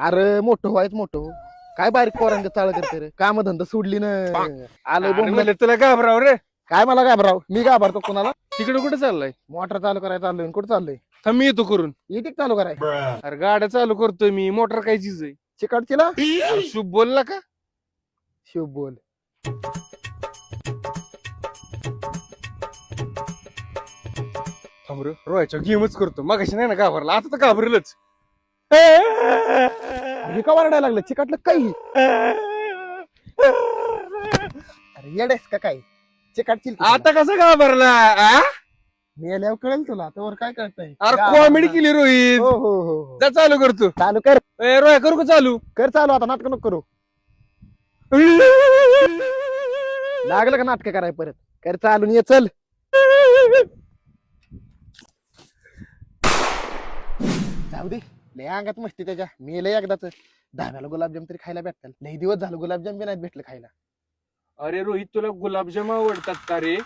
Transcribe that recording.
अरे मोठं व्हायच मोठं काय बारीक पोरांच्या चाळ करते रे, काम धंदा सोडली ना. आलोय बोंबलत. म्हणलं तुला घाबराव रे. काय मला घाबराव, मी घाबरतो कोणाला? तिकडे कुठे चाललाय? मोटर चालू करायला चाललोय. कुठं चाललोय? थांब मी येतो करून. येते चालू कराय अरे गाड्या चालू करतोय मी. मोटर काय चीज आहे? चिकाटचीला अरे शुभ बोलला का? शिव बोल. थांब रे, रोयच्या गेमच करतो. मगाशी नाही ना घाबरला, आता तर घाबरेलच. हे का वरडायला लागलं? चिकाटलं काही? अरे येडेस का काय? चिकाटची आता कसं घाबरला आ? मी आल्यावर कळेल तुला, तर काय कळतंय? अरे कॉमेडी केली रोहित. हो हो हो जा चालू करतो. चालू कर. रोया करू का चालू? कर चालू, आता नाटक नको करू. लागलं का नाटक कराय परत? कर चालून ये चल. जाऊ दे, लय अंगात मस्ती त्याच्या. मी लय एकदाच दहाव्याला गुलाबजाम तरी खायला भेटतात. लय दिवस झालं गुलाबजाम बी नाही भेटलं खायला. अरे रोहित, तुला गुलाबजाम आवडतात का रे?